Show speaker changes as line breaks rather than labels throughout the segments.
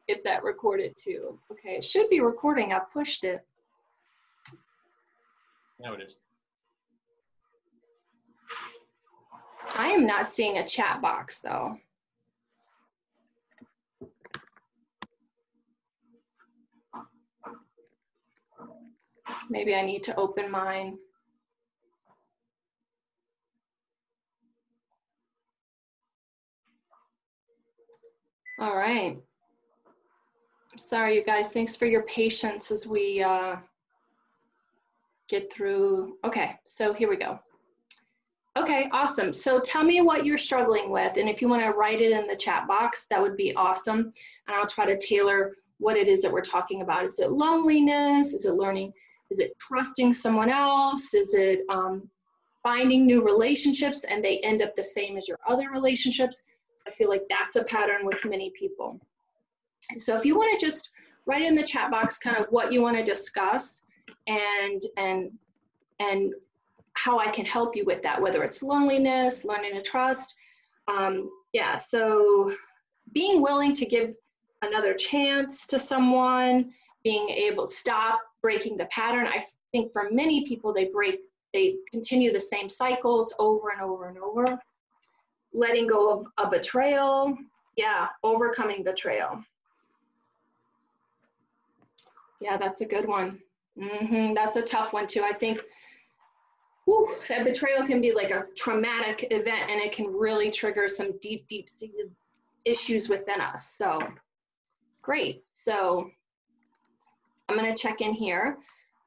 if that recorded too. Okay, it should be recording. I pushed it.
Now it is.
I am not seeing a chat box though. Maybe I need to open mine. All right. Sorry, you guys. Thanks for your patience as we get through. Okay, so here we go. Okay, awesome. So tell me what you're struggling with, and if you want to write it in the chat box, that would be awesome. And I'll try to tailor what it is that we're talking about. Is it loneliness? Is it learning? Is it trusting someone else? Is it finding new relationships and they end up the same as your other relationships? I feel like that's a pattern with many people. So if you want to just write in the chat box kind of what you want to discuss and how I can help you with that, whether it's loneliness, learning to trust. Yeah, so being willing to give another chance to someone, being able to stop breaking the pattern. I think for many people, they continue the same cycles over and over and over. Letting go of a betrayal. Yeah, overcoming betrayal. Yeah, that's a good one. That's a tough one too. I think that betrayal can be like a traumatic event and it can really trigger some deep-seated issues within us. So great. So I'm going to check in here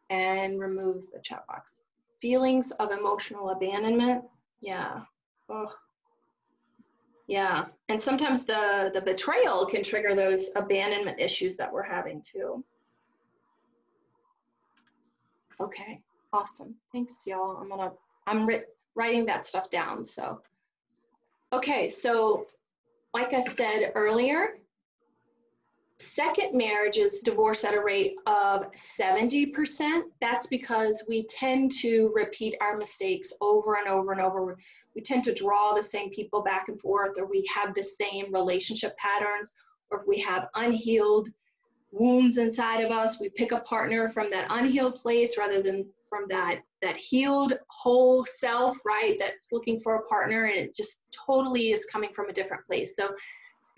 and remove the chat box. Feelings of emotional abandonment. Yeah. Oh. Yeah. And sometimes the betrayal can trigger those abandonment issues that we're having too. Okay. Awesome. Thanks, y'all. I'm writing that stuff down. So, okay. So like I said earlier, second marriages divorce at a rate of 70%. That's because we tend to repeat our mistakes over and over and over. We tend to draw the same people back and forth, or we have the same relationship patterns, or if we have unhealed wounds inside of us, we pick a partner from that unhealed place rather than from that healed whole self, right? That's looking for a partner, and it just totally is coming from a different place. So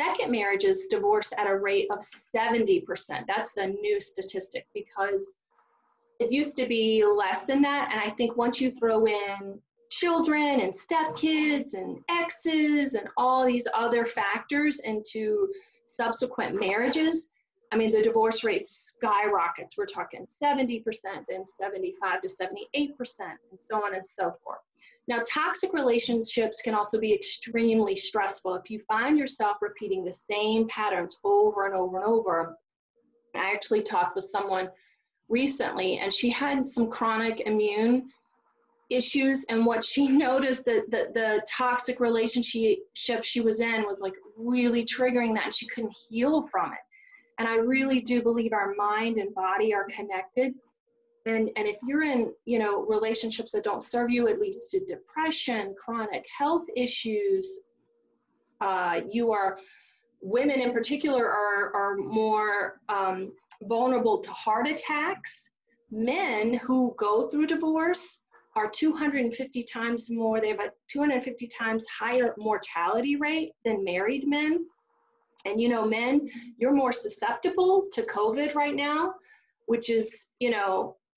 second marriages divorce at a rate of 70%. That's the new statistic, because it used to be less than that. And I think once you throw in children and stepkids and exes and all these other factors into subsequent marriages, I mean, the divorce rate skyrockets. We're talking 70%, then 75 to 78%, and so on and so forth. Now, toxic relationships can also be extremely stressful. If you find yourself repeating the same patterns over and over and over. I actually talked with someone recently, and she had some chronic immune issues, and what she noticed that the toxic relationship she was in was like really triggering that, and she couldn't heal from it. And I really do believe our mind and body are connected. And if you're in, relationships that don't serve you, it leads to depression, chronic health issues. Women in particular are more vulnerable to heart attacks. Men who go through divorce are 250 times more, they have a 250 times higher mortality rate than married men. And men, you're more susceptible to COVID right now, which is,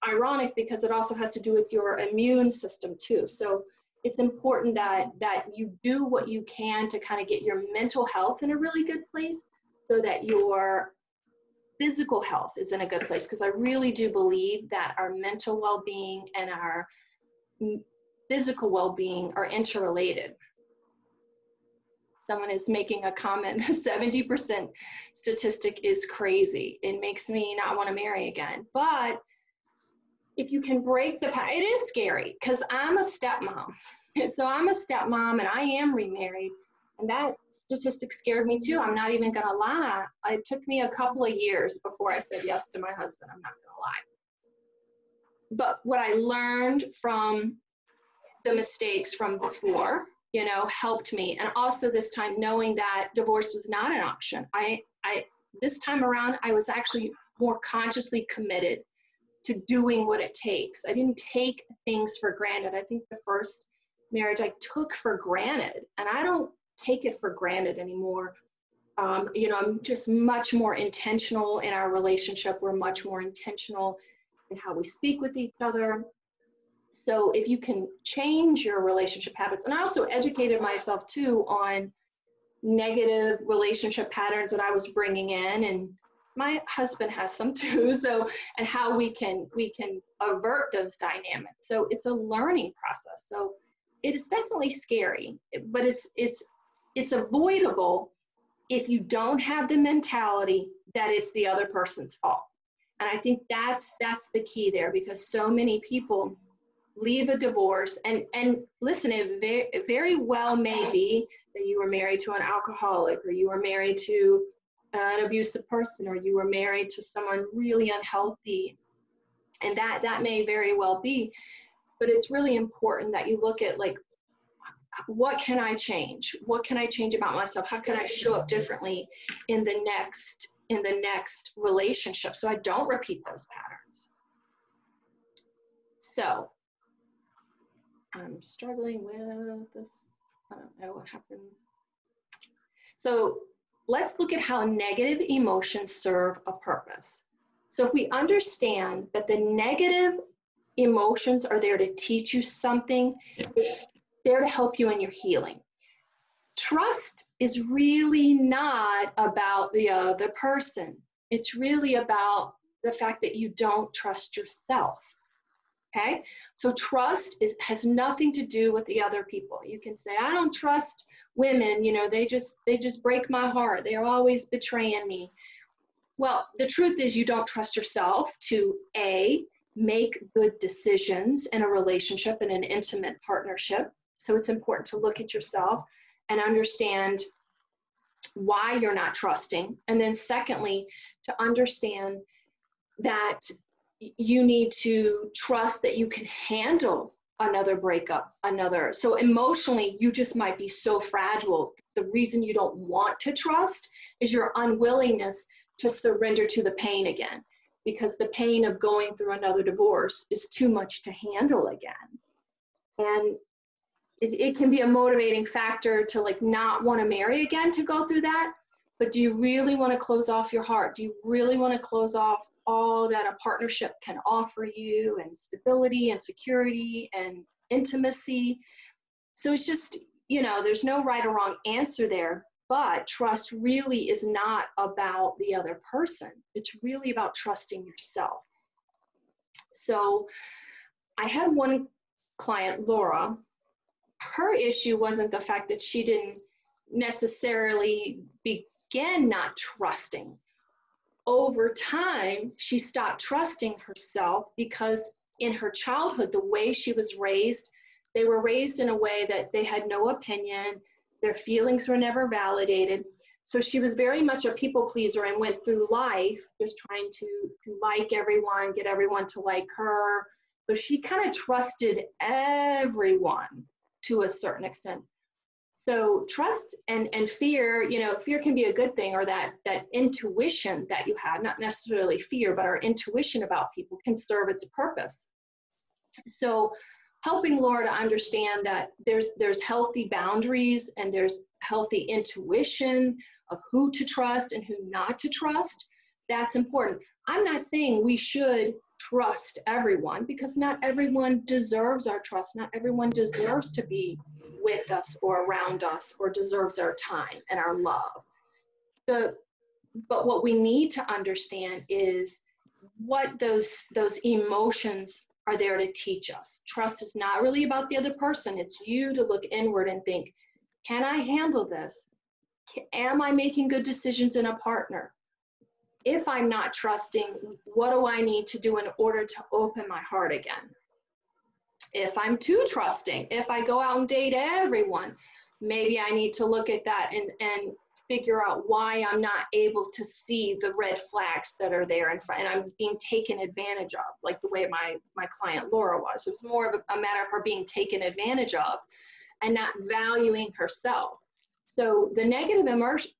ironic because it also has to do with your immune system too. So it's important that you do what you can to kind of get your mental health in a really good place so that your physical health is in a good place. Because I really do believe that our mental well-being and our physical well-being are interrelated. Someone is making a comment, 70% statistic is crazy. It makes me not want to marry again. But if you can break the pattern, it is scary because I'm a stepmom. So I'm a stepmom and I am remarried. And that statistic scared me too. I'm not even going to lie. It took me a couple of years before I said yes to my husband. I'm not going to lie. But what I learned from the mistakes from before, helped me. And also this time knowing that divorce was not an option. this time around, I was actually more consciously committed to doing what it takes. I didn't take things for granted. I think the first marriage I took for granted, and I don't take it for granted anymore. You know, I'm just much more intentional in our relationship. We're much more intentional in how we speak with each other. So if you can change your relationship habits, and I also educated myself too on negative relationship patterns that I was bringing in, and my husband has some too. So, and how we can avert those dynamics. So it's a learning process. So it is definitely scary, but it's avoidable if you don't have the mentality that it's the other person's fault. And I think that's the key there, because so many people leave a divorce, and listen, it very well may be that you were married to an alcoholic, or you were married to an abusive person, or you were married to someone really unhealthy, and that may very well be. But it's really important that you look at, like, what can I change? What can I change about myself? How can I show up differently in the next relationship so I don't repeat those patterns? So I'm struggling with this. I don't know what happened. So let's look at how negative emotions serve a purpose. So if we understand that the negative emotions are there to teach you something, it's there to help you in your healing. Trust is really not about the other person. It's really about the fact that you don't trust yourself. Okay, so trust has nothing to do with the other people. You can say, I don't trust women, you know, they just break my heart. They're always betraying me. Well, the truth is, you don't trust yourself to make good decisions in a relationship, in an intimate partnership. So it's important to look at yourself and understand why you're not trusting. And then secondly, to understand that you need to trust that you can handle another breakup, so emotionally, you just might be so fragile. The reason you don't want to trust is your unwillingness to surrender to the pain again, because the pain of going through another divorce is too much to handle again. And it can be a motivating factor to, like, not want to marry again to go through that. But do you really want to close off your heart? Do you really want to close off all that a partnership can offer you, and stability and security and intimacy? So it's just, you know, there's no right or wrong answer there, but trust really is not about the other person. It's really about trusting yourself. So I had one client, Laura. Her issue wasn't the fact that she didn't necessarily begin not trusting. Over time, she stopped trusting herself because in her childhood, the way she was raised, they were raised in a way that they had no opinion, their feelings were never validated. So she was very much a people pleaser and went through life just trying to like everyone, get everyone to like her. So she kind of trusted everyone to a certain extent. So trust and fear, you know, fear can be a good thing, or that intuition that you have, not necessarily fear, but our intuition about people can serve its purpose. So helping Laura to understand that there's healthy boundaries and there's healthy intuition of who to trust and who not to trust, that's important. I'm not saying we should trust everyone, because not everyone deserves our trust. Not everyone deserves to be with us or around us or deserves our time and our love. But what we need to understand is what those emotions are there to teach us. Trust is not really about the other person. It's you to look inward and think, can I handle this? Am I making good decisions in a partner? If I'm not trusting, what do I need to do in order to open my heart again? If I'm too trusting, if I go out and date everyone, maybe I need to look at that and figure out why I'm not able to see the red flags that are there in front, and I'm being taken advantage of, like the way my client Laura was. It was more of a matter of her being taken advantage of and not valuing herself. So the negative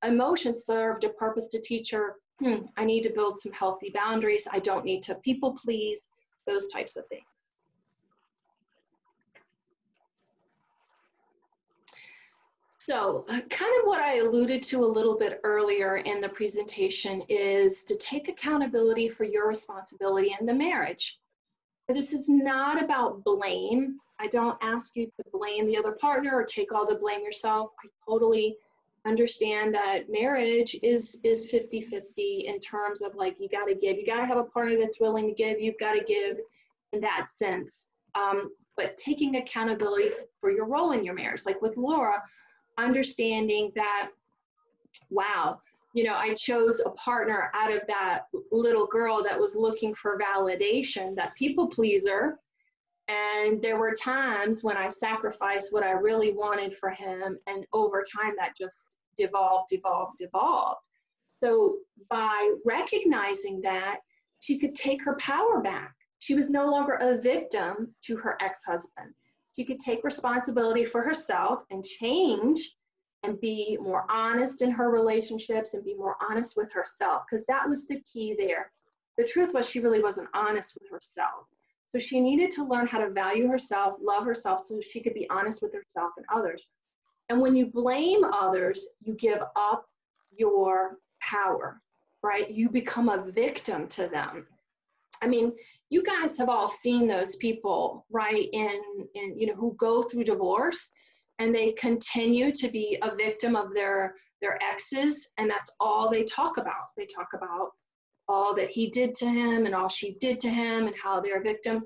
emotions served a purpose to teach her I need to build some healthy boundaries. I don't need to people please, those types of things. So kind of what I alluded to a little bit earlier in the presentation is to take accountability for your responsibility in the marriage. This is not about blame. I don't ask you to blame the other partner or take all the blame yourself. I totally understand that marriage is 50-50 in terms of like, you got to give, you got to have a partner that's willing to give, you've got to give in that sense. But taking accountability for your role in your marriage, like with Laura, understanding that, wow, you know, I chose a partner out of that little girl that was looking for validation, that people pleaser. And there were times when I sacrificed what I really wanted for him. And over time that just devolved. So by recognizing that, she could take her power back. She was no longer a victim to her ex-husband. She could take responsibility for herself and change and be more honest in her relationships and be more honest with herself, because that was the key there. The truth was she really wasn't honest with herself. So she needed to learn how to value herself, love herself, so she could be honest with herself and others. And when you blame others, you give up your power, right? You become a victim to them. I mean, you guys have all seen those people, right, in you know, who go through divorce and they continue to be a victim of their exes, and that's all they talk about. They talk about all that he did to him and all she did to him and how they're a victim,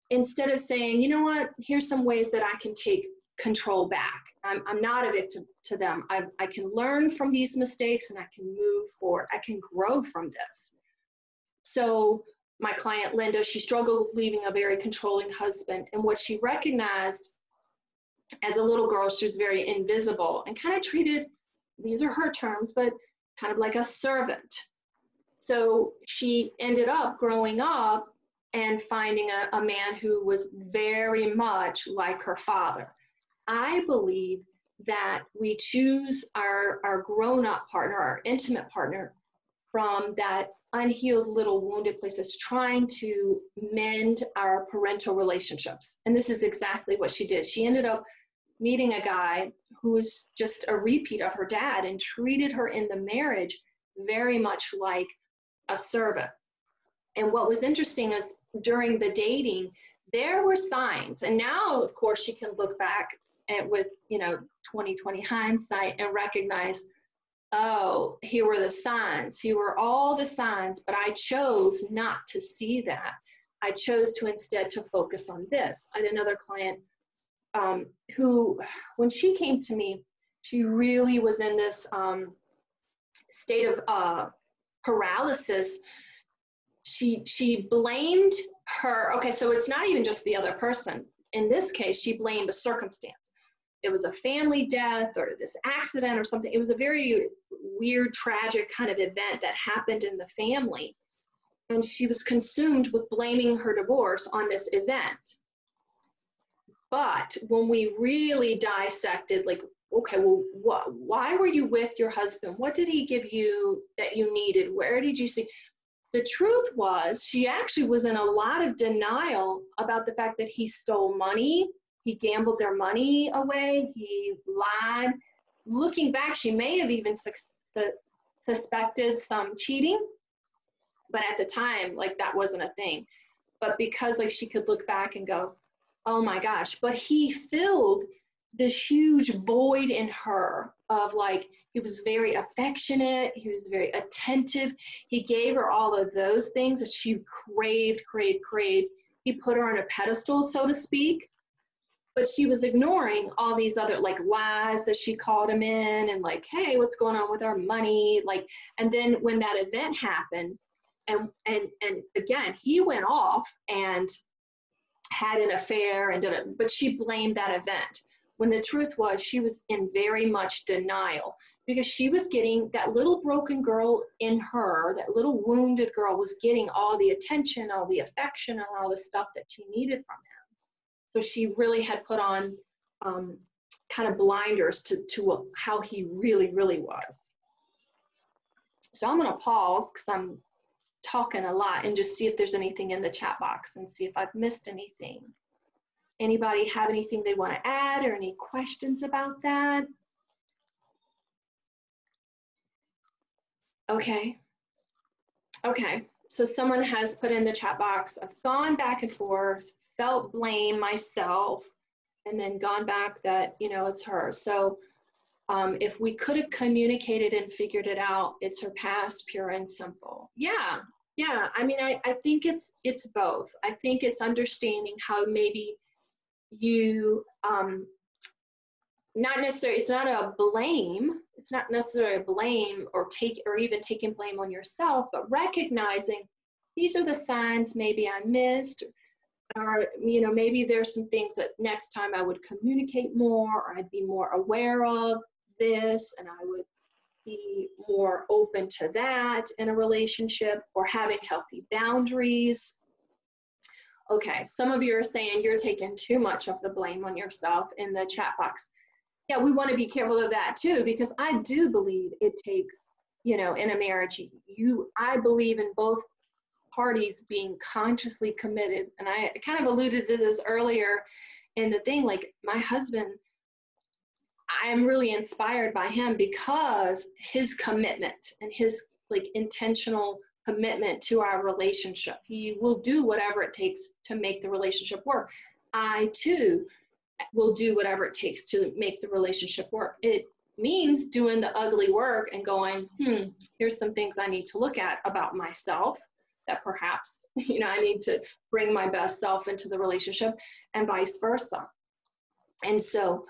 instead of saying, you know what, here's some ways that I can take control back. I'm not a victim to them. I can learn from these mistakes and I can move forward. I can grow from this. So my client, Linda, she struggled with leaving a very controlling husband. And what she recognized as a little girl, she was very invisible and kind of treated, these are her terms, but kind of like a servant. So she ended up growing up and finding a man who was very much like her father. I believe that we choose our grown-up partner, our intimate partner, from that unhealed little wounded place that's trying to mend our parental relationships. And this is exactly what she did. She ended up meeting a guy who was just a repeat of her dad and treated her in the marriage very much like a servant. And what was interesting is during the dating, there were signs. And now, of course, she can look back at, with, you know, 20/20 hindsight and recognize, oh, here were the signs. Here were all the signs, but I chose not to see that. I chose to instead to focus on this. I had another client who, when she came to me, she really was in this state of paralysis. She blamed her. Okay, so it's not even just the other person. In this case, she blamed a circumstance. It was a family death or this accident or something. It was a very weird, tragic kind of event that happened in the family. And she was consumed with blaming her divorce on this event. But when we really dissected, like, okay, well, why were you with your husband? What did he give you that you needed? Where did you see? The truth was, she actually was in a lot of denial about the fact that he stole money. He gambled their money away. He lied. Looking back, she may have even suspected some cheating, but at the time, like, that wasn't a thing. But because, like, she could look back and go, oh my gosh, but he filled this huge void in her of, like, he was very affectionate, he was very attentive, he gave her all of those things that she craved. He put her on a pedestal, so to speak, but she was ignoring all these other, like, lies that she called him in and, like, hey, what's going on with our money? Like, and then when that event happened, and again, he went off and had an affair and did it, but she blamed that event. When the truth was, she was in very much denial because she was getting, that little broken girl in her, that little wounded girl was getting all the attention, all the affection, and all the stuff that she needed from him. So she really had put on kind of blinders to how he really, really was. So I'm going to pause because I'm talking a lot and just see if there's anything in the chat box and see if I've missed anything. Anybody have anything they want to add or any questions about that? Okay. Okay. So someone has put in the chat box, I've gone back and forth, felt blame myself, and then gone back that, you know, it's her. So if we could have communicated and figured it out, it's her past, pure and simple. Yeah. Yeah. I mean, I think it's both. I think it's understanding how maybe you, not necessarily, it's not a blame. It's not necessarily a blame or even taking blame on yourself, but recognizing these are the signs maybe I missed, or, you know, maybe there's some things that next time I would communicate more, or I'd be more aware of this, and I would be more open to that in a relationship, or having healthy boundaries. Okay, some of you are saying you're taking too much of the blame on yourself in the chat box. Yeah, we want to be careful of that too, because I do believe it takes, you know, in a marriage, I believe in both parties being consciously committed. And I kind of alluded to this earlier in the thing, like my husband, I'm really inspired by him because his commitment and his like intentional commitment to our relationship. He will do whatever it takes to make the relationship work. I too will do whatever it takes to make the relationship work. It means doing the ugly work and going, here's some things I need to look at about myself that perhaps, you know, I need to bring my best self into the relationship, and vice versa. And so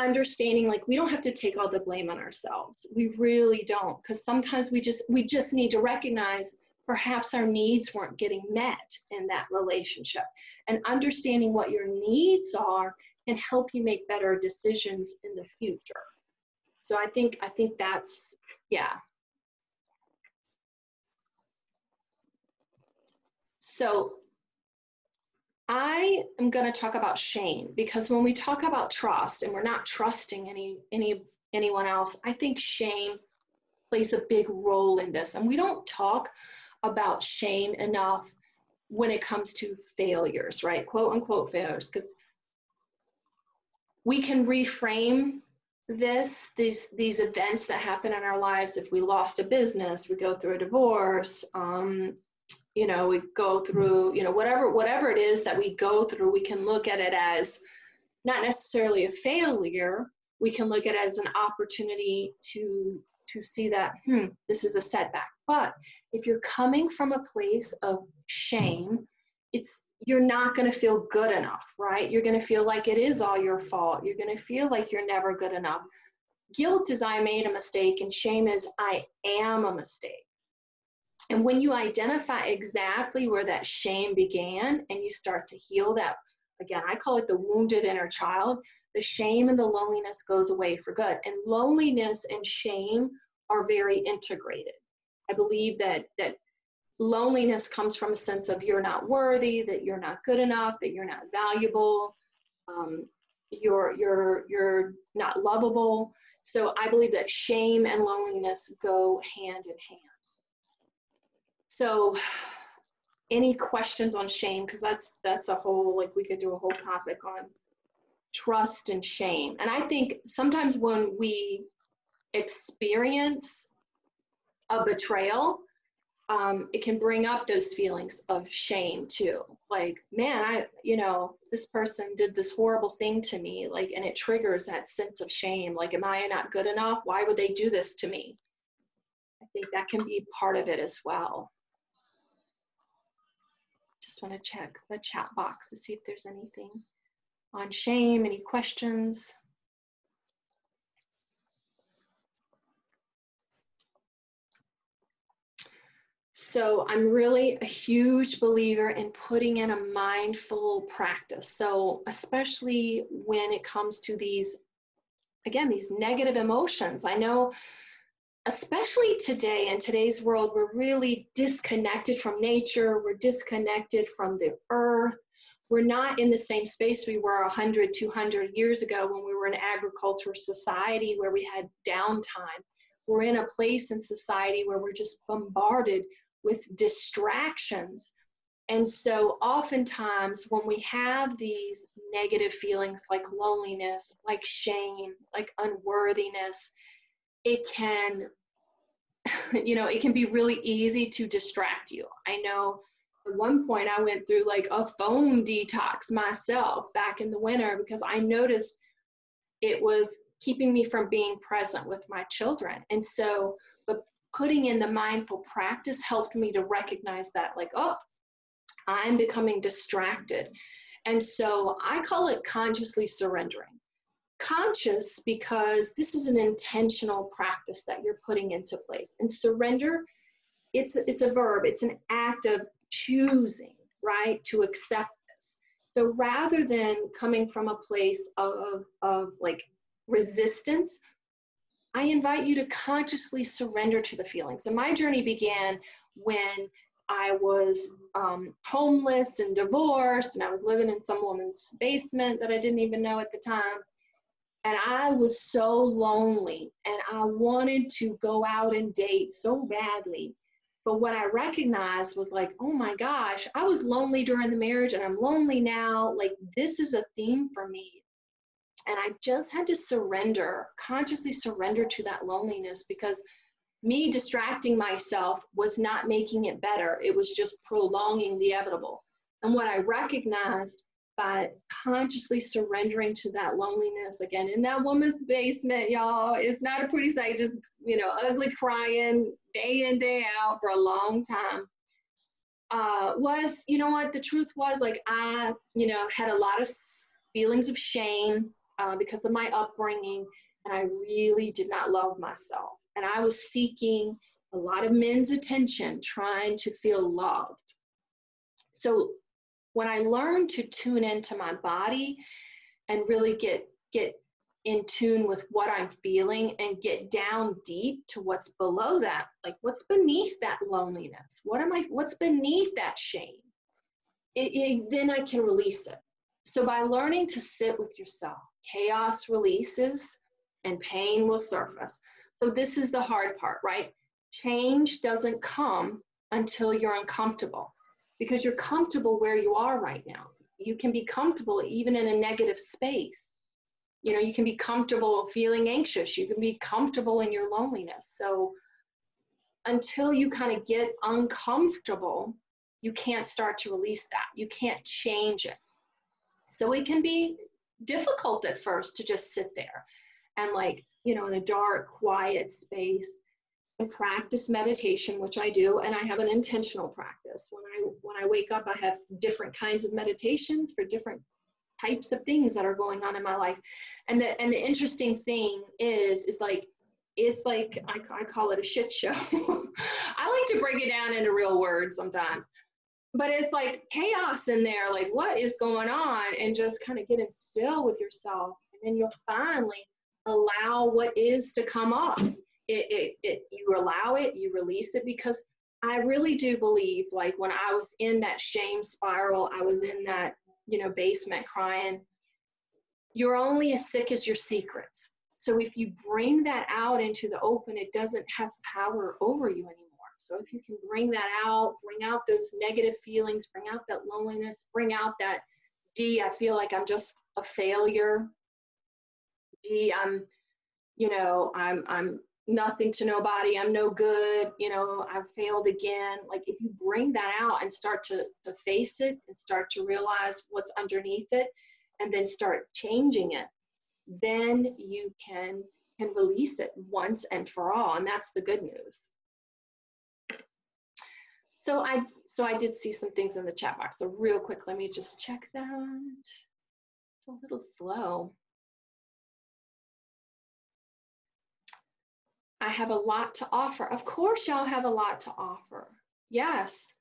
understanding, like, we don't have to take all the blame on ourselves. We really don't, because sometimes we just need to recognize perhaps our needs weren't getting met in that relationship, and understanding what your needs are can help you make better decisions in the future. So I think that's, yeah. So I am going to talk about shame, because when we talk about trust and we're not trusting anyone else, I think shame plays a big role in this. And we don't talk about shame enough when it comes to failures, right? Quote unquote failures, because we can reframe these events that happen in our lives. If we lost a business, we go through a divorce, you know, we go through, you know, whatever it is that we go through, we can look at it as not necessarily a failure. We can look at it as an opportunity to see that, this is a setback. But if you're coming from a place of shame, you're not going to feel good enough, right? You're going to feel like it is all your fault. You're going to feel like you're never good enough. Guilt is I made a mistake, and shame is I am a mistake. And when you identify exactly where that shame began and you start to heal that, again, I call it the wounded inner child, the shame and the loneliness goes away for good. And loneliness and shame are very integrated. I believe that loneliness comes from a sense of you're not worthy, that you're not good enough, that you're not valuable, you're not lovable. So I believe that shame and loneliness go hand in hand. So any questions on shame? Because that's a whole, like, we could do a whole topic on trust and shame. And I think sometimes when we experience a betrayal, it can bring up those feelings of shame too. Like, man, this person did this horrible thing to me, like, and it triggers that sense of shame. Like, am I not good enough? Why would they do this to me? I think that can be part of it as well. Just want to check the chat box to see if there's anything on shame, any questions. So I'm really a huge believer in putting in a mindful practice. So especially when it comes to these negative emotions. I know, especially today, in today's world, we're really disconnected from nature. We're disconnected from the earth. We're not in the same space we were 100, 200 years ago when we were an agricultural society where we had downtime. we're in a place in society where we're just bombarded with distractions. And so oftentimes when we have these negative feelings like loneliness, like shame, like unworthiness, it can, it can be really easy to distract you. I know at one point I went through like a phone detox myself back in the winter because I noticed it was keeping me from being present with my children. And so, but putting in the mindful practice helped me to recognize that, like, oh, I'm becoming distracted. And so I call it consciously surrendering. Conscious because this is an intentional practice that you're putting into place. And surrender, it's a verb, it's an act of choosing, right, to accept this. So rather than coming from a place of like resistance, I invite you to consciously surrender to the feelings. And my journey began when I was homeless and divorced, and I was living in some woman's basement that I didn't even know at the time. And I was so lonely, and I wanted to go out and date so badly. But what I recognized was like, oh my gosh, I was lonely during the marriage and I'm lonely now. Like, this is a theme for me. And I just had to surrender, consciously surrender to that loneliness, because me distracting myself was not making it better. It was just prolonging the inevitable. And what I recognized by consciously surrendering to that loneliness, again, in that woman's basement, y'all, it's not a pretty sight, just, ugly crying day in, day out for a long time, was, what the truth was, like, I, had a lot of feelings of shame because of my upbringing, and I really did not love myself. And I was seeking a lot of men's attention, trying to feel loved. So when I learned to tune into my body and really get in tune with what I'm feeling and get down deep to what's below that, like what's beneath that loneliness, what's beneath that shame, then I can release it. So by learning to sit with yourself, chaos releases and pain will surface. So this is the hard part, right? Change doesn't come until you're uncomfortable, because you're comfortable where you are right now. You can be comfortable even in a negative space. You can be comfortable feeling anxious. You can be comfortable in your loneliness. So until you kind of get uncomfortable, you can't start to release that. You can't change it. So it can be difficult at first to just sit there and, like, in a dark, quiet space and practice meditation, which I do, and I have an intentional practice. When I wake up, I have different kinds of meditations for different types of things that are going on in my life. And the interesting thing is like, it's like, I call it a shit show. I like to break it down into real words sometimes, but it's like chaos in there, like what is going on, and just kind of getting still with yourself. And then you'll finally allow what is to come up. You allow it, you release it, because I really do believe, like, when I was in that shame spiral, I was in that, basement crying, you're only as sick as your secrets. So if you bring that out into the open, it doesn't have power over you anymore. So if you can bring that out, bring out those negative feelings, bring out that loneliness, bring out that, gee, I feel like I'm just a failure. Gee, I'm nothing to nobody. I'm no good. I've failed again. Like, if you bring that out and start to face it and start to realize what's underneath it, and then start changing it, then you can release it once and for all. And that's the good news. So I did see some things in the chat box. So real quick, let me just check that. It's a little slow. I have a lot to offer. Of course, y'all have a lot to offer. Yes.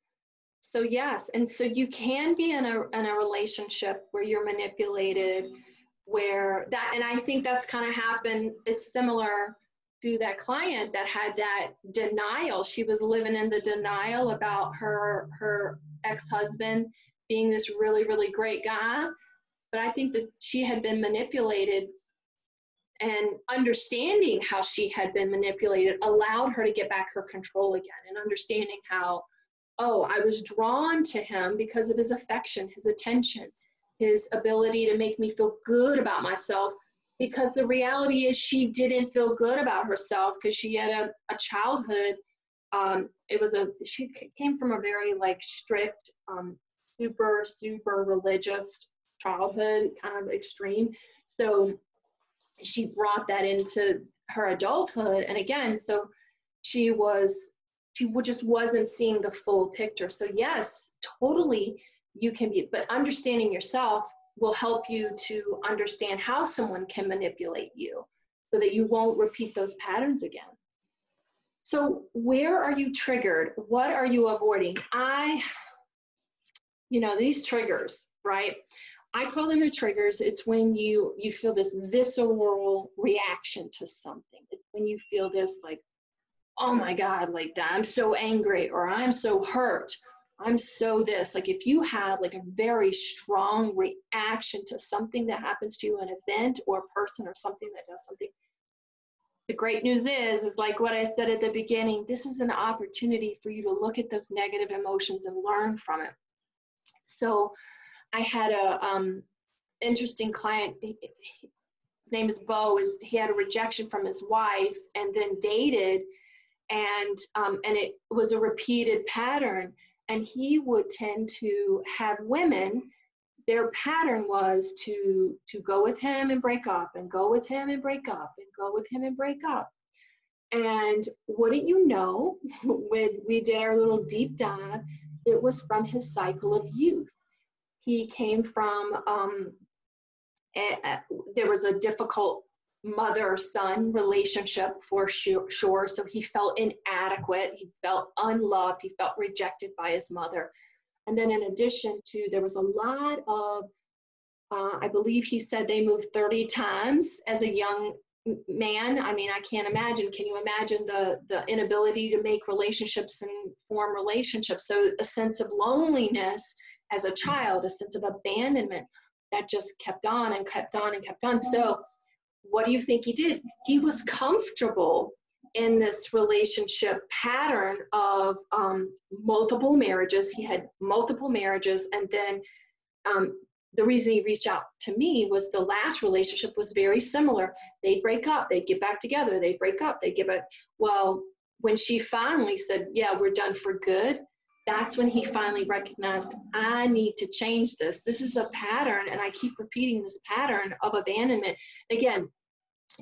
So yes, and so you can be in a relationship where you're manipulated, where that, and I think that's kind of happened. It's similar to that client that had that denial. She was living in the denial about her ex-husband being this really, really great guy. But I think that she had been manipulated And understanding how she had been manipulated allowed her to get back her control again, and understanding how, oh, I was drawn to him because of his affection, his attention, his ability to make me feel good about myself, because the reality is she didn't feel good about herself because she had a childhood. She came from a very like strict, super religious childhood, kind of extreme. So she brought that into her adulthood. And again, so she just wasn't seeing the full picture. So yes, totally, you can be, but understanding yourself will help you to understand how someone can manipulate you so that you won't repeat those patterns again. So where are you triggered? What are you avoiding? These triggers, right? I call them your triggers. It's when you feel this visceral reaction to something. It's when you feel this like, oh my God, like that, I'm so angry, or I'm so hurt, I'm so this. Like if you have like a very strong reaction to something that happens to you, an event or a person or something that does something, the great news is like what I said at the beginning, this is an opportunity for you to look at those negative emotions and learn from it. So I had a interesting client. His name is Bo. He had a rejection from his wife and then dated, and it was a repeated pattern. And he would tend to have women, their pattern was to go with him and break up, and go with him and break up, and go with him and break up. And wouldn't you know, when we did our little deep dive, it was from his cycle of youth. He came from, there was a difficult mother-son relationship for sure. So he felt inadequate, he felt unloved, he felt rejected by his mother. And then in addition to, there was a lot of, I believe he said they moved 30 times as a young man. I mean, I can't imagine. Can you imagine the inability to make relationships and form relationships? So a sense of loneliness as a child, a sense of abandonment that just kept on and kept on and kept on. So what do you think he did? He was comfortable in this relationship pattern of multiple marriages. He had multiple marriages. And then the reason he reached out to me was the last relationship was very similar. They'd break up, they'd get back together, they'd break up, they'd get back. Well, when she finally said, yeah, we're done for good, that's when he finally recognized, I need to change this. This is a pattern, and I keep repeating this pattern of abandonment. Again,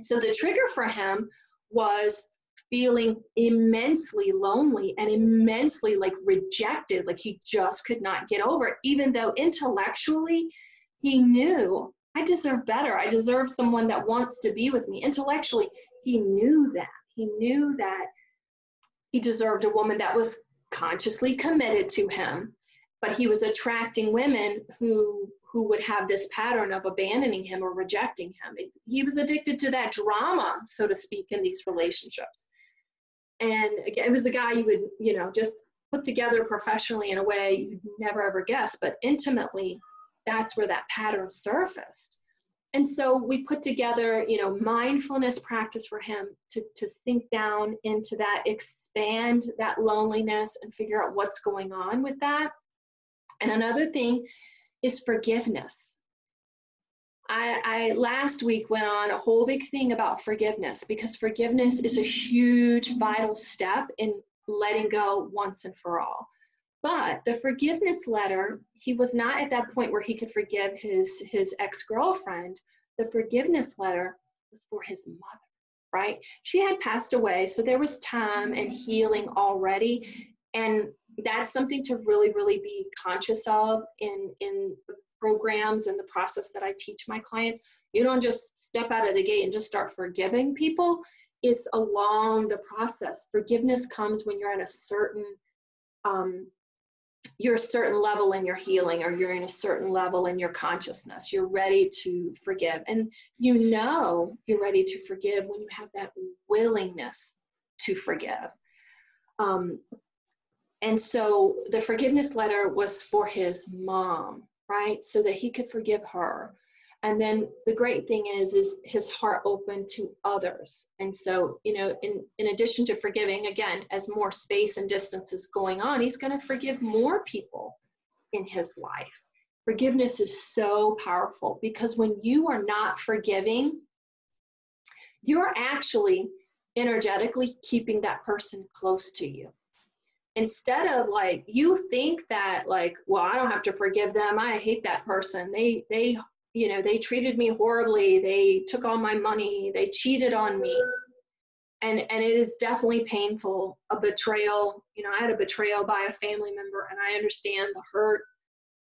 so the trigger for him was feeling immensely lonely and immensely like rejected, like he just could not get over it, even though intellectually he knew, I deserve better. I deserve someone that wants to be with me. Intellectually, he knew that. He knew that he deserved a woman that was consciously committed to him, but he was attracting women who would have this pattern of abandoning him or rejecting him. He was addicted to that drama, so to speak, in these relationships. And again, it was the guy you would, just put together professionally in a way you'd never ever guess, but intimately, that's where that pattern surfaced. And so we put together, mindfulness practice for him to sink down into that, expand that loneliness and figure out what's going on with that. And another thing is forgiveness. I last week went on a whole big thing about forgiveness, because forgiveness is a huge, vital step in letting go once and for all. But the forgiveness letter, he was not at that point where he could forgive his ex-girlfriend. The forgiveness letter was for his mother, right? She had passed away, so there was time and healing already. And that's something to really, really be conscious of in the programs and the process that I teach my clients. You don't just step out of the gate and just start forgiving people. It's along the process. Forgiveness comes when you're at a certain level in your healing, or you're in a certain level in your consciousness. You're ready to forgive. And you're ready to forgive when you have that willingness to forgive. And so the forgiveness letter was for his mom, right? So that he could forgive her. And then the great thing is his heart open to others. And so, you know, in addition to forgiving, again, as more space and distance is going on, he's going to forgive more people in his life. Forgiveness is so powerful, because when you are not forgiving, you're actually energetically keeping that person close to you. Instead of, like, you think that, like, well, I don't have to forgive them, I hate that person, they you know, they treated me horribly, they took all my money, they cheated on me. And it is definitely painful, a betrayal. You know, I had a betrayal by a family member, and I understand the hurt,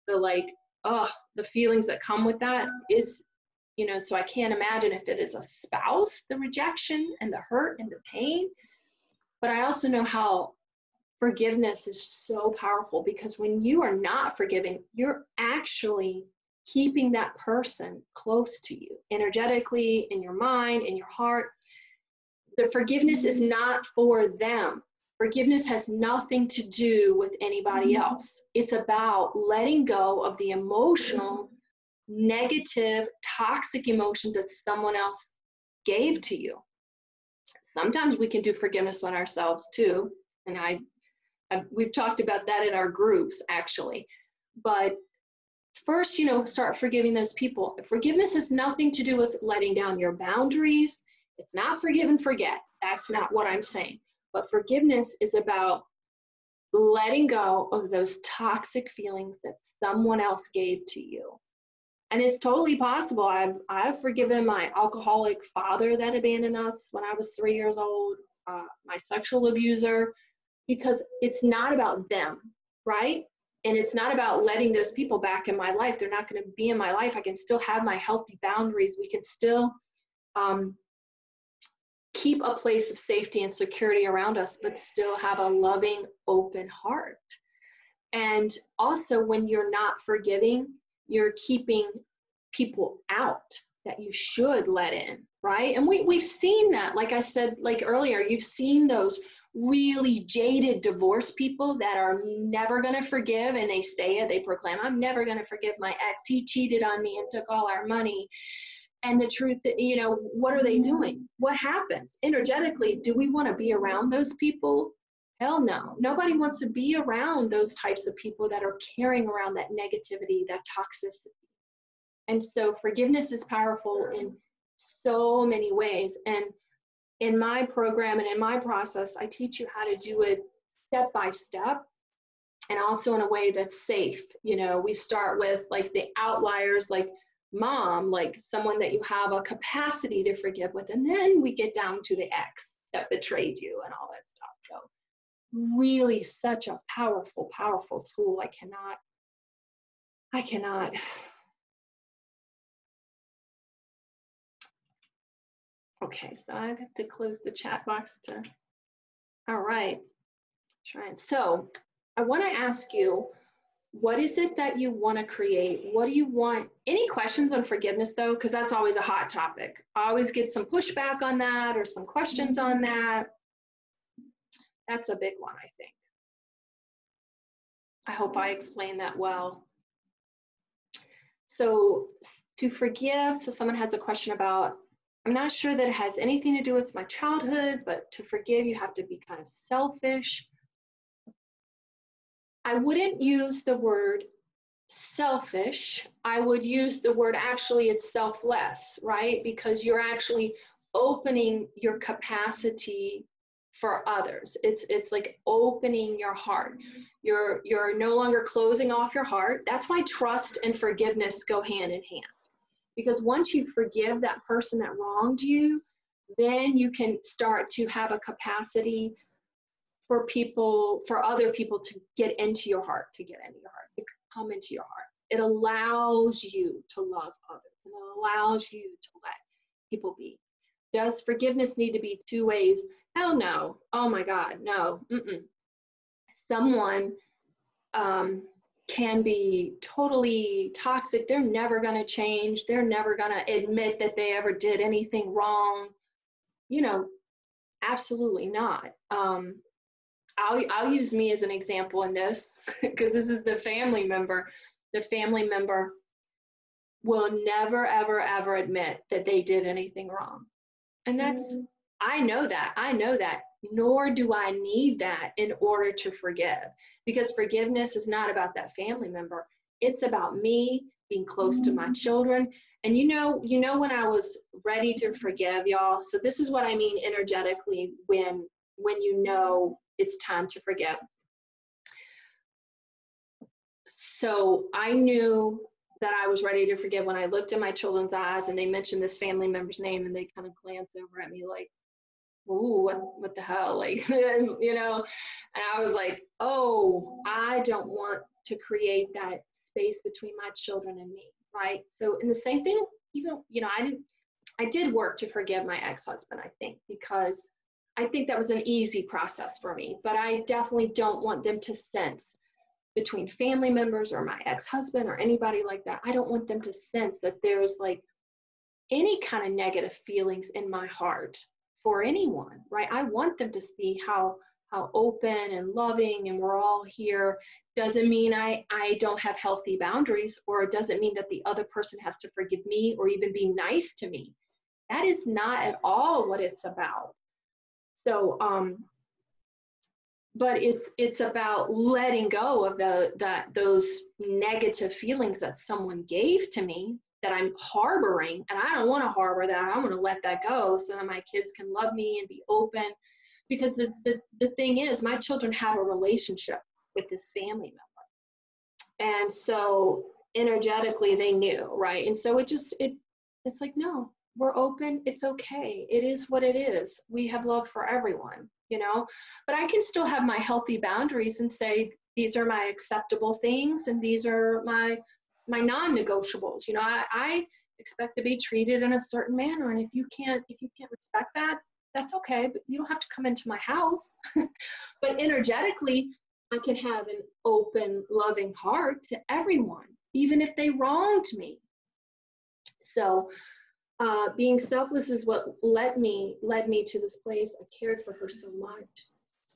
the, like, the feelings that come with that is, you know, so I can't imagine if it is a spouse, the rejection and the hurt and the pain. But I also know how forgiveness is so powerful, because when you are not forgiving, you're actually keeping that person close to you energetically, in your mind, in your heart. The forgiveness is not for them. Forgiveness has nothing to do with anybody else. It's about letting go of the emotional, negative, toxic emotions that someone else gave to you. Sometimes we can do forgiveness on ourselves too. And we've talked about that in our groups, actually. But first, you know, start forgiving those people. Forgiveness has nothing to do with letting down your boundaries. It's not forgive and forget. That's not what I'm saying. But forgiveness is about letting go of those toxic feelings that someone else gave to you. And it's totally possible. I've forgiven my alcoholic father that abandoned us when I was 3 years old, my sexual abuser, because it's not about them, right? And it's not about letting those people back in my life. They're not going to be in my life. I can still have my healthy boundaries. We can still keep a place of safety and security around us, but still have a loving, open heart. And also, when you're not forgiving, you're keeping people out that you should let in, right? And we've seen that. Like I said, like earlier, you've seen those really jaded divorced people that are never going to forgive, and they say it, they proclaim, I'm never going to forgive my ex, he cheated on me and took all our money. And the truth that, you know, what are they doing? What happens energetically? Do we want to be around those people? Hell no. Nobody wants to be around those types of people that are carrying around that negativity, that toxicity. And so forgiveness is powerful in so many ways. And in my program and in my process, I teach you how to do it step by step, and also in a way that's safe. You know, we start with, like, the outliers, like mom, like someone that you have a capacity to forgive with, and then we get down to the ex that betrayed you and all that stuff. So really such a powerful, powerful tool. I cannot. Okay, so I have to close the chat box to, all right. So I want to ask you, what is it that you want to create? What do you want? Any questions on forgiveness, though? Because that's always a hot topic. I always get some pushback on that, or some questions on that. That's a big one, I think. I hope I explained that well. So to forgive, so someone has a question about, I'm not sure that it has anything to do with my childhood, but to forgive, you have to be kind of selfish. I wouldn't use the word selfish. I would use the word, actually, it's selfless, right? Because you're actually opening your capacity for others. It's like opening your heart. You're no longer closing off your heart. That's why trust and forgiveness go hand in hand. Because once you forgive that person that wronged you, then you can start to have a capacity for other people to get into your heart, to come into your heart. It allows you to love others, and it allows you to let people be. Does forgiveness need to be two ways? Hell no. Oh my God, no. Someone can be totally toxic. They're never going to change. They're never going to admit that they ever did anything wrong. You know, absolutely not. I'll use me as an example in this, because this is the family member. The family member will never, ever, ever admit that they did anything wrong. And that's, I know that, nor do I need that in order to forgive, because forgiveness is not about that family member. It's about me being close to my children. And you know, when I was ready to forgive, y'all, so this is what I mean energetically when you know it's time to forgive. So I knew that I was ready to forgive when I looked in my children's eyes and they mentioned this family member's name and they kind of glanced over at me like, ooh, what the hell? Like, you know, and I was like, oh, I don't want to create that space between my children and me, right? So in the same thing, even, you know, I did work to forgive my ex-husband, I think, because I think that was an easy process for me, but I definitely don't want them to sense between family members or my ex-husband or anybody like that. I don't want them to sense that there's like any kind of negative feelings in my heart for anyone, right? I want them to see how open and loving and we're all here. Doesn't mean I don't have healthy boundaries, or it doesn't mean that the other person has to forgive me or even be nice to me. That is not at all what it's about. So, but it's about letting go of those negative feelings that someone gave to me that I'm harboring, and I don't want to harbor that. I want to let that go so that my kids can love me and be open, because the thing is, my children have a relationship with this family member, and so energetically they knew, right? And so it's like, no, we're open, it's okay, it is what it is, we have love for everyone, you know. But I can still have my healthy boundaries and say, these are my acceptable things and these are my non-negotiables. You know, I expect to be treated in a certain manner, and if you can't respect that, that's okay, but you don't have to come into my house. But energetically, I can have an open, loving heart to everyone, even if they wronged me. So being selfless is what led me to this place. I cared for her so much.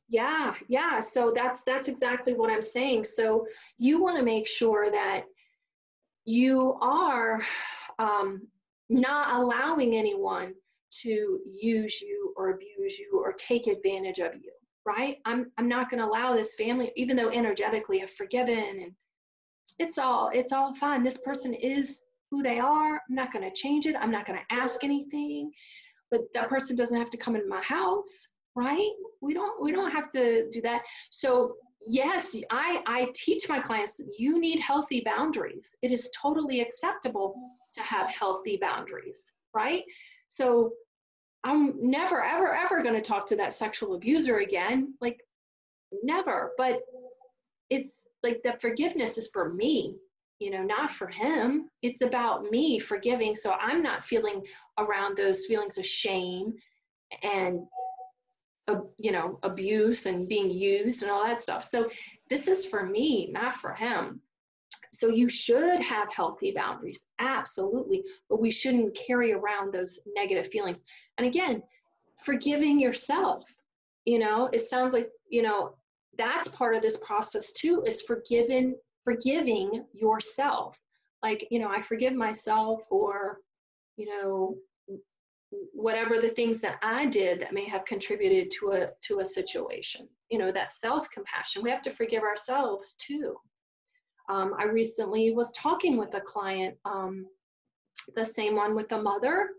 Yeah. So that's exactly what I'm saying. So you want to make sure that you are not allowing anyone to use you or abuse you or take advantage of you, right? I'm not going to allow this family, even though energetically I've forgiven and it's all fine. This person is who they are. I'm not going to change it. I'm not going to ask anything, but that person doesn't have to come into my house, right? We don't have to do that. So yes, I teach my clients that you need healthy boundaries. It is totally acceptable to have healthy boundaries, right? So I'm never, ever, ever going to talk to that sexual abuser again, like never. But it's like the forgiveness is for me, you know, not for him. It's about me forgiving, so I'm not feeling around those feelings of shame and you know, abuse and being used and all that stuff. So this is for me, not for him. So you should have healthy boundaries, absolutely, but we shouldn't carry around those negative feelings. And again, forgiving yourself, you know, it sounds like, you know, that's part of this process too, is forgiving yourself. Like, you know, I forgive myself for, you know, whatever the things that I did that may have contributed to a situation. You know, that self-compassion. We have to forgive ourselves too. I recently was talking with a client, the same one with the mother,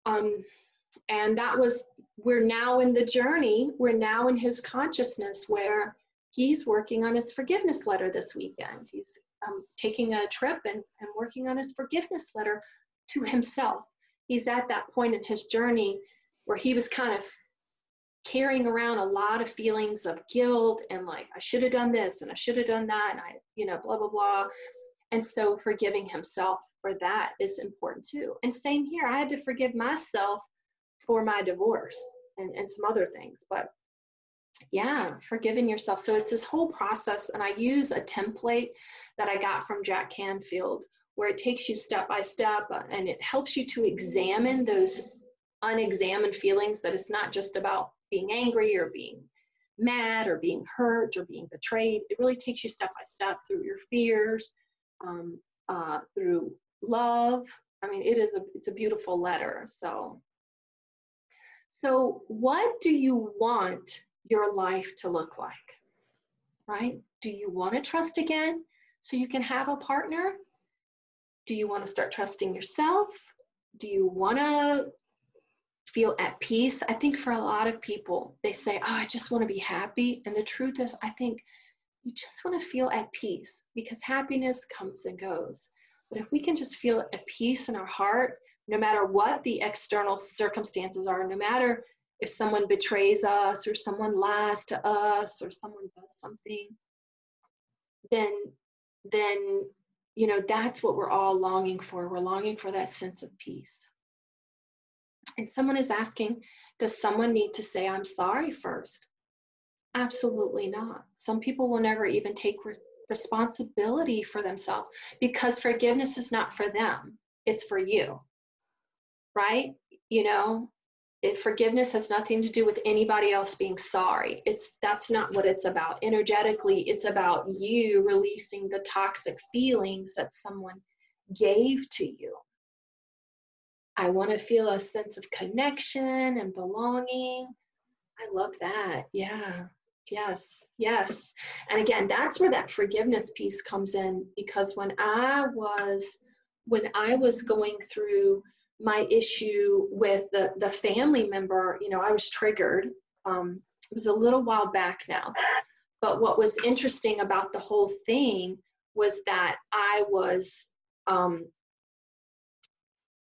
and that was, we're now in the journey, we're now in his consciousness where he's working on his forgiveness letter this weekend. He's taking a trip and working on his forgiveness letter to himself. He's at that point in his journey where he was kind of carrying around a lot of feelings of guilt and like, I should have done this and I should have done that, and I, you know, blah, blah, blah. And so forgiving himself for that is important too. And same here, I had to forgive myself for my divorce and some other things. But yeah, forgiving yourself. So it's this whole process. And I use a template that I got from Jack Canfield, where it takes you step by step and it helps you to examine those unexamined feelings, that it's not just about being angry or being mad or being hurt or being betrayed. It really takes you step by step through your fears, through love. I mean, it's a beautiful letter. So what do you want your life to look like, right? Do you want to trust again so you can have a partner? Do you want to start trusting yourself? Do you want to feel at peace? I think for a lot of people, they say, oh, I just want to be happy. And the truth is, I think you just want to feel at peace, because happiness comes and goes. But if we can just feel at peace in our heart, no matter what the external circumstances are, no matter if someone betrays us or someone lies to us or someone does something, then that's what we're all longing for. We're longing for that sense of peace. And someone is asking, does someone need to say I'm sorry first? Absolutely not. Some people will never even take responsibility for themselves, because forgiveness is not for them, it's for you, right? If forgiveness has nothing to do with anybody else being sorry. That's not what it's about. Energetically, it's about you releasing the toxic feelings that someone gave to you. I want to feel a sense of connection and belonging. I love that. Yeah. Yes. Yes. And again, that's where that forgiveness piece comes in, because when I was going through my issue with the family member, I was triggered. It was a little while back now. But what was interesting about the whole thing was that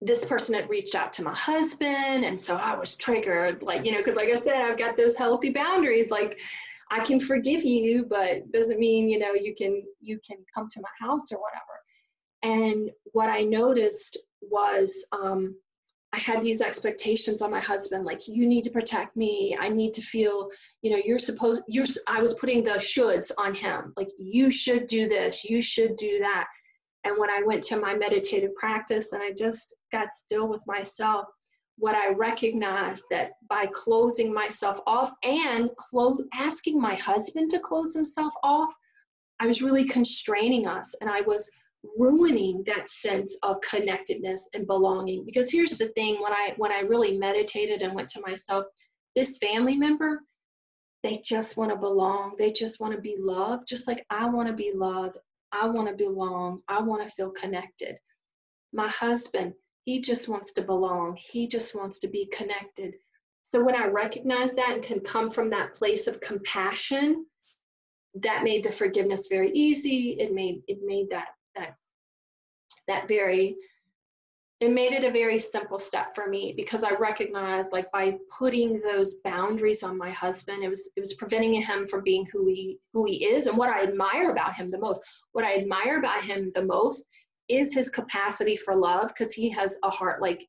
this person had reached out to my husband, and so I was triggered, because like I said, I've got those healthy boundaries. Like, I can forgive you, but doesn't mean, you can come to my house or whatever. And what I noticed was I had these expectations on my husband, like, you need to protect me. I need to feel, I was putting the shoulds on him. Like, you should do this, you should do that. And when I went to my meditative practice and I just got still with myself, what I recognized, that by closing myself off and asking my husband to close himself off, I was really constraining us, and I was ruining that sense of connectedness and belonging. Because here's the thing, when I really meditated and went to myself, this family member, they just want to belong. They just want to be loved, just like I want to be loved. I want to belong. I want to feel connected. My husband, he just wants to belong. He just wants to be connected. So when I recognize that and can come from that place of compassion, that made the forgiveness very easy. It made it a very simple step for me, because I recognized, like, by putting those boundaries on my husband, it was preventing him from being who he is. And what I admire about him the most, is his capacity for love, because he has a heart like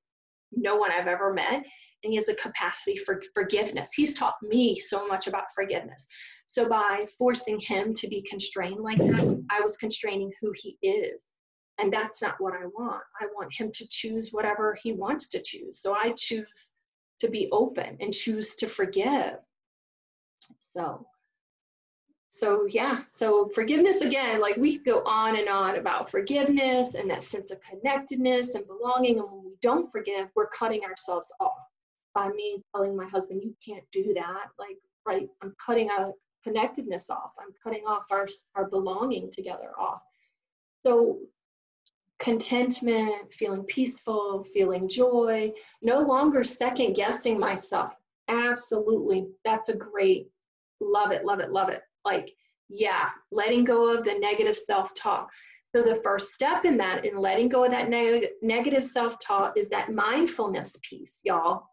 no one I've ever met, and he has a capacity for forgiveness. He's taught me so much about forgiveness. So by forcing him to be constrained like that, I was constraining who he is. And that's not what I want. I want him to choose whatever he wants to choose. So I choose to be open and choose to forgive. So yeah, so forgiveness, again, like, we could go on and on about forgiveness and that sense of connectedness and belonging. And when we don't forgive, we're cutting ourselves off. By me telling my husband, you can't do that, like, right, I'm cutting our connectedness off. I'm cutting off our belonging together off. So contentment, feeling peaceful, feeling joy, no longer second guessing myself. Absolutely. That's a great, love it, love it, love it. Like, yeah, letting go of the negative self-talk. So the first step in letting go of that negative self-talk is that mindfulness piece, y'all.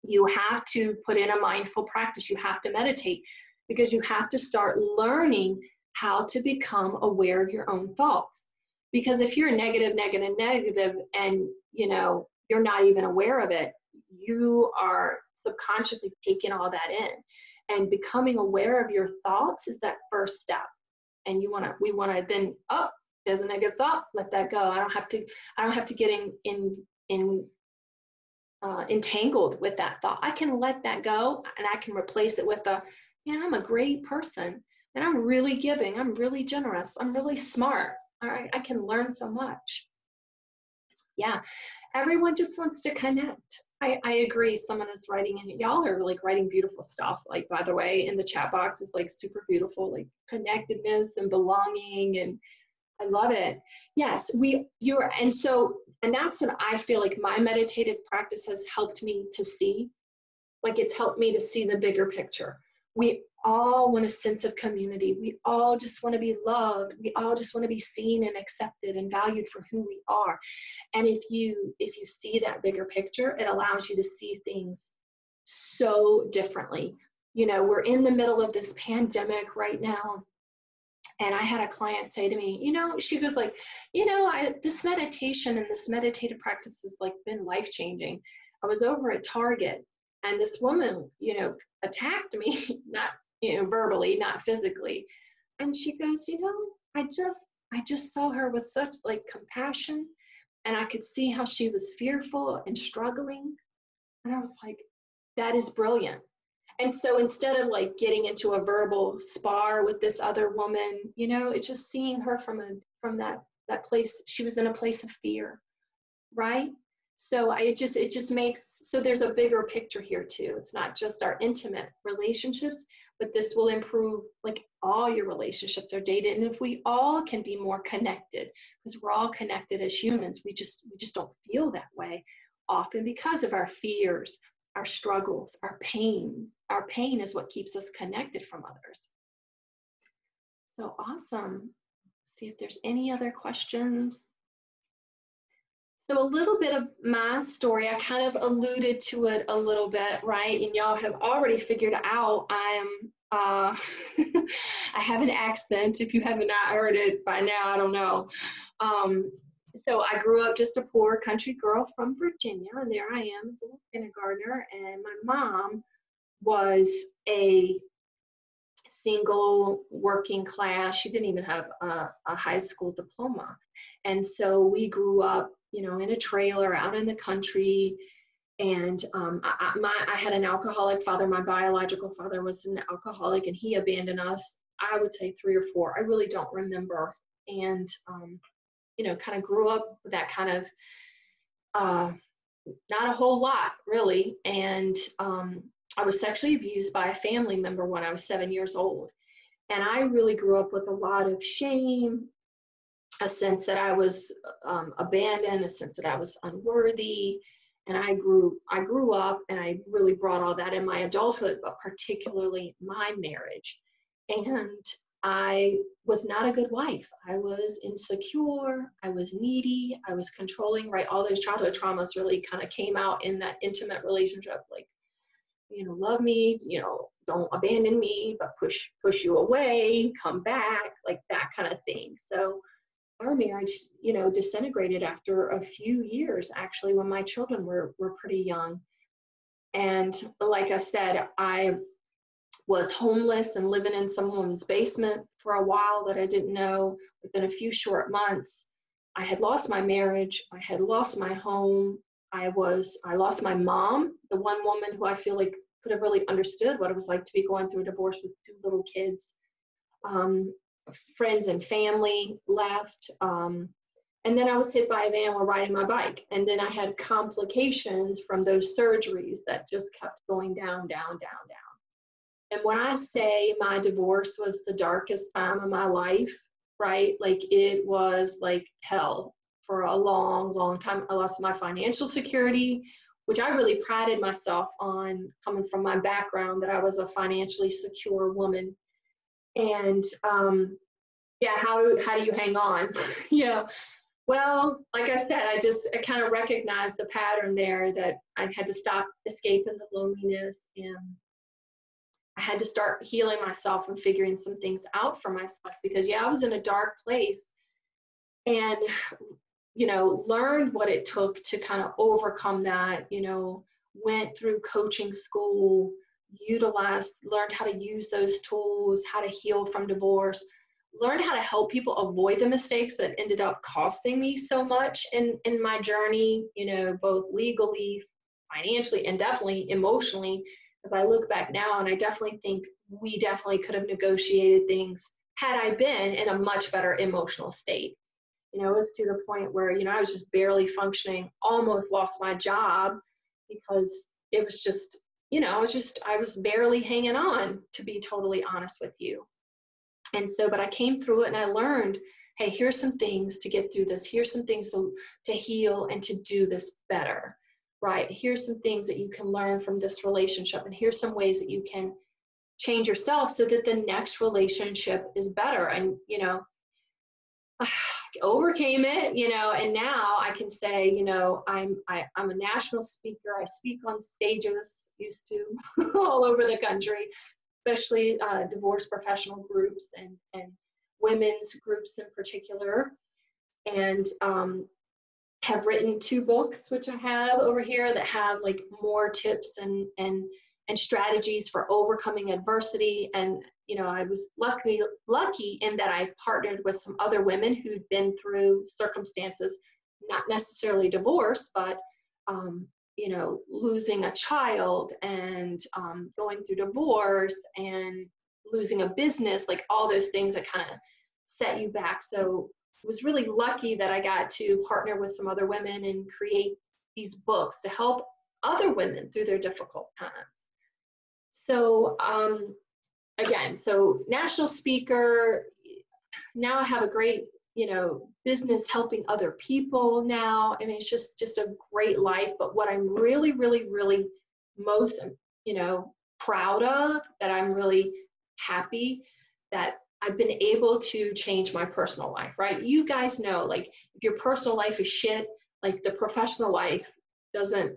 You have to put in a mindful practice. You have to meditate, because you have to start learning how to become aware of your own thoughts. Because if you're negative, and you're not even aware of it, you are subconsciously taking all that in. And becoming aware of your thoughts is that first step. And we want to then, oh, there's a negative thought, let that go. I don't have to get entangled with that thought. I can let that go, and I can replace it with I'm a great person, and I'm really giving, I'm really generous, I'm really smart. All right, I can learn so much. Yeah, everyone just wants to connect. I agree. Someone is writing, and y'all are like writing beautiful stuff. Like, by the way, in the chat box is like super beautiful, like connectedness and belonging, and I love it. Yes, and that's what I feel like my meditative practice has helped me to see. Like, it's helped me to see the bigger picture. We all want a sense of community. We all just want to be loved. We all just want to be seen and accepted and valued for who we are. And if you see that bigger picture, it allows you to see things so differently. You know, we're in the middle of this pandemic right now. And I had a client say to me, you know, she was like, you know, this meditation and this meditative practice has like been life-changing. I was over at Target, and this woman, you know, attacked me, not, you know, verbally, not physically. And she goes, you know, I just saw her with such like compassion, and I could see how she was fearful and struggling. And I was like, that is brilliant. And so instead of like getting into a verbal spar with this other woman, you know, it's just seeing her from that place. She was in a place of fear, right? So it just makes, so there's a bigger picture here too. It's not just our intimate relationships, but this will improve like all your relationships are dated. And if we all can be more connected, because we're all connected as humans, we just don't feel that way often because of our fears, our struggles, our pains. Our pain is what keeps us connected from others. So awesome. See if there's any other questions. So a little bit of my story, I kind of alluded to it a little bit, right? And y'all have already figured out I am, I have an accent. If you have not heard it by now, I don't know. So I grew up just a poor country girl from Virginia, and there I am as a kindergartner, and my mom was a single working class. She didn't even have a high school diploma. And so we grew up, you know, in a trailer out in the country. And I had an alcoholic father. My biological father was an alcoholic, and he abandoned us, I would say 3 or 4. I really don't remember. And, you know, kind of grew up with that kind of, not a whole lot really. And I was sexually abused by a family member when I was 7 years old. And I really grew up with a lot of shame, a sense that I was abandoned, a sense that I was unworthy. And I grew up, and I really brought all that in my adulthood, but particularly my marriage. And I was not a good wife. I was insecure, I was needy, I was controlling, right? All those childhood traumas really kind of came out in that intimate relationship, like, you know, love me, you know, don't abandon me, but push you away, come back, like that kind of thing. So our marriage, you know, disintegrated after a few years, actually, when my children were pretty young. And like I said, I was homeless and living in someone's basement for a while that I didn't know. Within a few short months, I had lost my marriage, I had lost my home, I lost my mom, the one woman who I feel like could have really understood what it was like to be going through a divorce with 2 little kids. Friends and family left. And then I was hit by a van while riding my bike. And then I had complications from those surgeries that just kept going down, down, down, down. And when I say my divorce was the darkest time of my life, right? Like, it was like hell for a long, long time. I lost my financial security, which I really prided myself on, coming from my background, that I was a financially secure woman. And yeah, how do you hang on? Yeah. Well, like I said, I kind of recognized the pattern there, that I had to stop escaping the loneliness, and I had to start healing myself and figuring some things out for myself, because yeah, I was in a dark place, and, you know, learned what it took to kind of overcome that, you know, went through coaching school, learned how to use those tools, how to heal from divorce, learned how to help people avoid the mistakes that ended up costing me so much in my journey, you know, both legally, financially, and definitely emotionally. As I look back now, and I definitely think we definitely could have negotiated things had I been in a much better emotional state. You know, it was to the point where, you know, I was just barely functioning, almost lost my job because it was just, you know, I was barely hanging on, to be totally honest with you. And so, but I came through it and I learned, hey, here's some things to get through this. Here's some things to heal and to do this better, right? Here's some things that you can learn from this relationship. And here's some ways that you can change yourself so that the next relationship is better. And, you know, overcame it, you know, and now I can say, you know, I'm a national speaker. I speak on stages, used to, all over the country, especially divorce professional groups and women's groups in particular, and have written 2 books, which I have over here, that have like more tips and strategies for overcoming adversity. And, you know, I was lucky in that I partnered with some other women who'd been through circumstances, not necessarily divorce, but, you know, losing a child and going through divorce and losing a business, like all those things that kind of set you back. So I was really lucky that I got to partner with some other women and create these books to help other women through their difficult times. So again, so national speaker, now I have a great, you know, business helping other people now. I mean, it's just a great life. But what I'm really, really, really most, you know, proud of, that I'm really happy that I've been able to change my personal life, right? You guys know, like, if your personal life is shit, like the professional life doesn't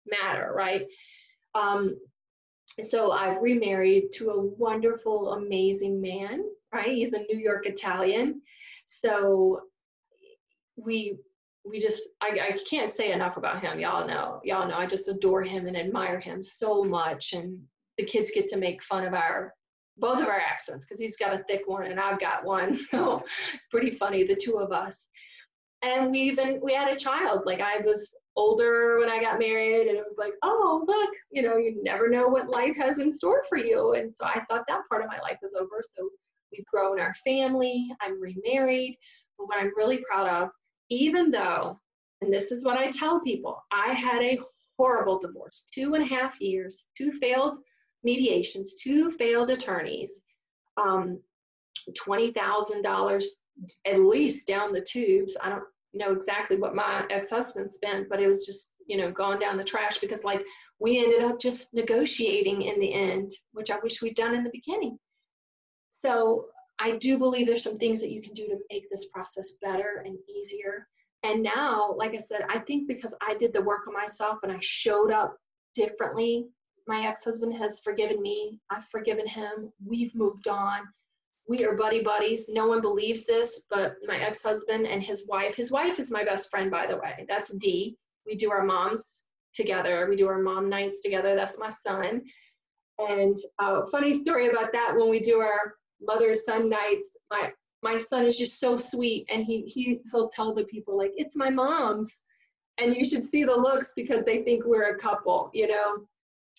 matter, right? So I've remarried to a wonderful, amazing man, right? He's a New York Italian. So we just, I can't say enough about him. Y'all know, I just adore him and admire him so much. And the kids get to make fun of both of our accents, because he's got a thick one and I've got one. So it's pretty funny, the 2 of us. And we had a child. Like, I was older when I got married, and it was like, oh, look, you know, you never know what life has in store for you. And so I thought that part of my life was over. So we've grown our family. I'm remarried. But what I'm really proud of, even though, and this is what I tell people, I had a horrible divorce, 2.5 years, 2 failed mediations, 2 failed attorneys, $20,000 at least down the tubes. I don't know exactly what my ex-husband spent, but it was just, you know, gone down the trash, because like we ended up just negotiating in the end, which I wish we'd done in the beginning. So I do believe there's some things that you can do to make this process better and easier. And now, like I said, I think because I did the work on myself and I showed up differently, my ex-husband has forgiven me. I've forgiven him. We've moved on. We are buddies. No one believes this, but my ex-husband and his wife is my best friend, by the way. That's Dee. We do our moms together. We do our mom nights together. That's my son. And funny story about that, when we do our mother-son nights, my son is just so sweet, and he'll tell the people, like, it's my mom's. And you should see the looks, because they think we're a couple, you know,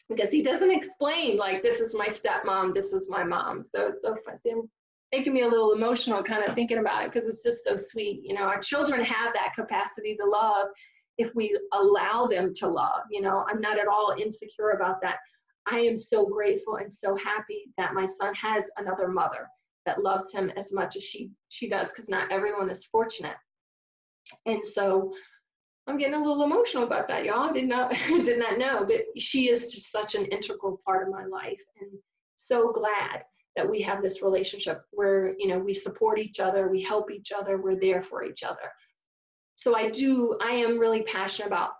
because he doesn't explain, like, this is my stepmom, this is my mom. So it's so fun. See, I'm making me a little emotional kind of thinking about it, because it's just so sweet. You know, our children have that capacity to love if we allow them to love. You know, I'm not at all insecure about that. I am so grateful and so happy that my son has another mother that loves him as much as she does, because not everyone is fortunate. And so I'm getting a little emotional about that, y'all. Did not know, but she is just such an integral part of my life, and so glad that we have this relationship where, you know, we support each other, we help each other, we're there for each other. So I am really passionate about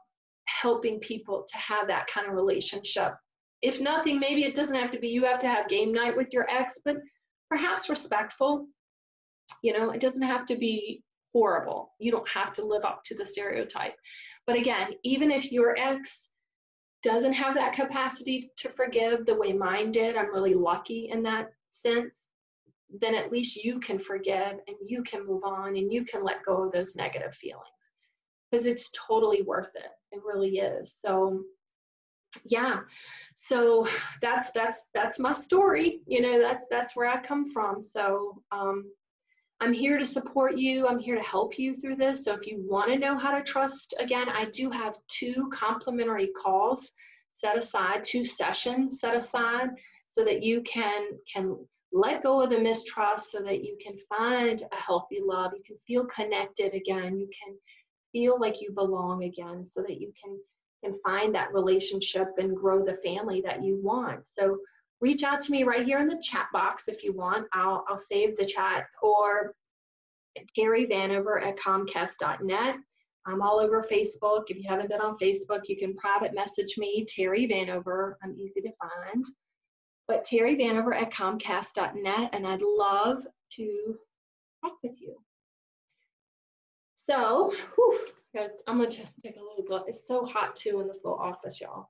helping people to have that kind of relationship. If nothing, maybe it doesn't have to be you have to have game night with your ex, but perhaps respectful. You know, it doesn't have to be horrible. You don't have to live up to the stereotype. But again, even if your ex doesn't have that capacity to forgive the way mine did, I'm really lucky in that sense, then at least you can forgive and you can move on and you can let go of those negative feelings, because it's totally worth it. It really is. So yeah, so that's my story. You know, that's where I come from. So I'm here to support you. I'm here to help you through this. So if you want to know how to trust, again, I do have 2 complimentary calls set aside, 2 sessions set aside, so that you can let go of the mistrust, so that you can find a healthy love. You can feel connected again. You can feel like you belong again, so that you can find that relationship and grow the family that you want. So reach out to me right here in the chat box if you want. I'll save the chat, or Terry Vanover at Comcast.net. I'm all over Facebook. If you haven't been on Facebook, you can private message me, Terry Vanover. I'm easy to find. But Terry Vanover at Comcast.net, and I'd love to talk with you. So, guys, I'm gonna just take a little look. It's so hot too in this little office, y'all.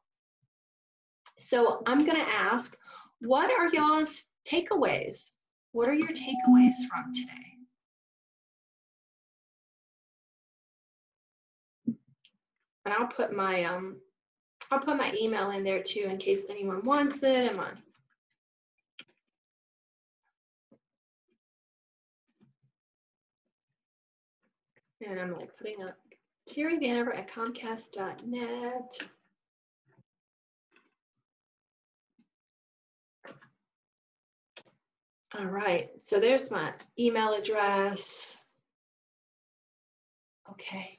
So I'm gonna ask, what are y'all's takeaways? What are your takeaways from today? And I'll put my email in there too in case anyone wants it. And I'm like putting up Terry Vanover at Comcast.net. All right, so there's my email address. Okay.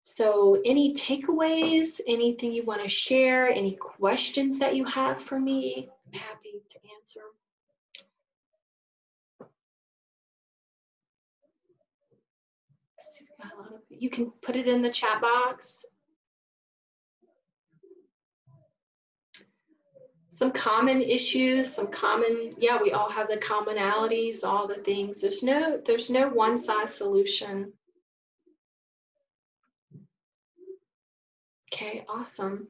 So any takeaways, anything you want to share, any questions that you have for me, I'm happy to answer. You can put it in the chat box. Some common issues, some common, yeah, we all have the commonalities, all the things. There's no one size solution. Okay, awesome.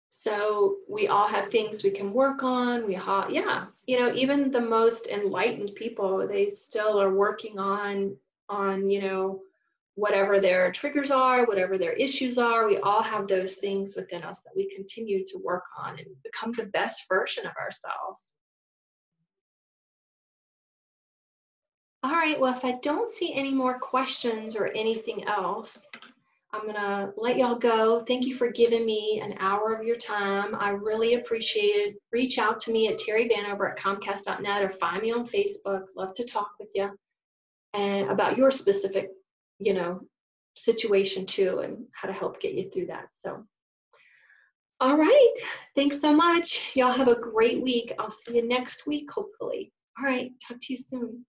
So we all have things we can work on. Yeah, you know, even the most enlightened people, they still are working on, you know, whatever their triggers are, whatever their issues are. We all have those things within us that we continue to work on and become the best version of ourselves. All right, well, if I don't see any more questions or anything else, I'm gonna let y'all go. Thank you for giving me an hour of your time. I really appreciate it. Reach out to me at Terry Vanover at Comcast.net, or find me on Facebook. Love to talk with you and about your specific, you know, situation too, and how to help get you through that. So, all right, thanks so much. Y'all have a great week. I'll see you next week, hopefully. All right, talk to you soon.